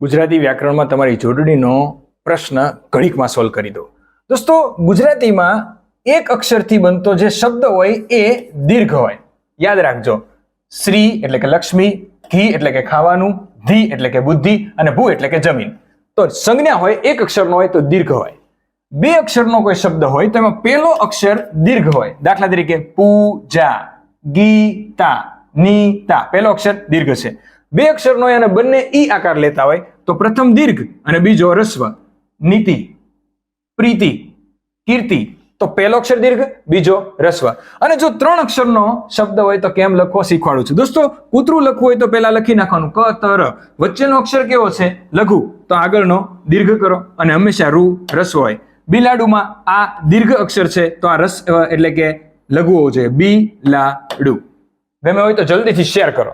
ગુજરાતી વ્યાકરણમાં તમારી જોડણીનો પ્રશ્ન ઘડીકમાં સોલ્વ કરી દો. દોસ્તો, ગુજરાતીમાં એક અક્ષરથી બનતો જે શબ્દ હોય એ દીર્ઘ હોય. યાદ રાખજો. શ્રી એટલે કે લક્ષ્મી, ઘી એટલે કે ખાવાનું, ધી એટલે કે બુદ્ધિ અને ભૂ એટલે કે જમીન. તો સંજ્ઞા હોય એક અક્ષરનો હોય તો દીર્ઘ હોય. બે અક્ષરનો કોઈ શબ્દ હોય તો એમાં પહેલો અક્ષર દીર્ઘ હોય. દાખલા તરીકે પૂજા, ગીતા, નીતા, પહેલો અક્ષર દીર્ઘ છે. બે અક્ષરનો હોય અને બંને ઈ આકાર લેતા હોય તો પ્રથમ દીર્ઘ અને બીજો રસ્વ. નીતિ, પ્રીતિ, કીર્તિ, તો પહેલો અક્ષર દીર્ઘ, બીજો રસ્વ. અને જો ત્રણ અક્ષરનો શબ્દ હોય તો કેમ લખવો શીખવાડું છું. દોસ્તો, કૂતરું લખવું હોય તો પહેલા લખી નાખવાનું ક ત ર. વચ્ચેનો અક્ષર કેવો છે? લઘુ, તો આગળનો દીર્ઘ કરો અને હંમેશા રૂ રસ્વ હોય. બિલાડુમાં આ દીર્ઘ અક્ષર છે તો આ રસ એટલે કે લઘુ હોવો જોઈએ. બી લા ડુ. ગમે હોય તો જલ્દીથી શેર કરો.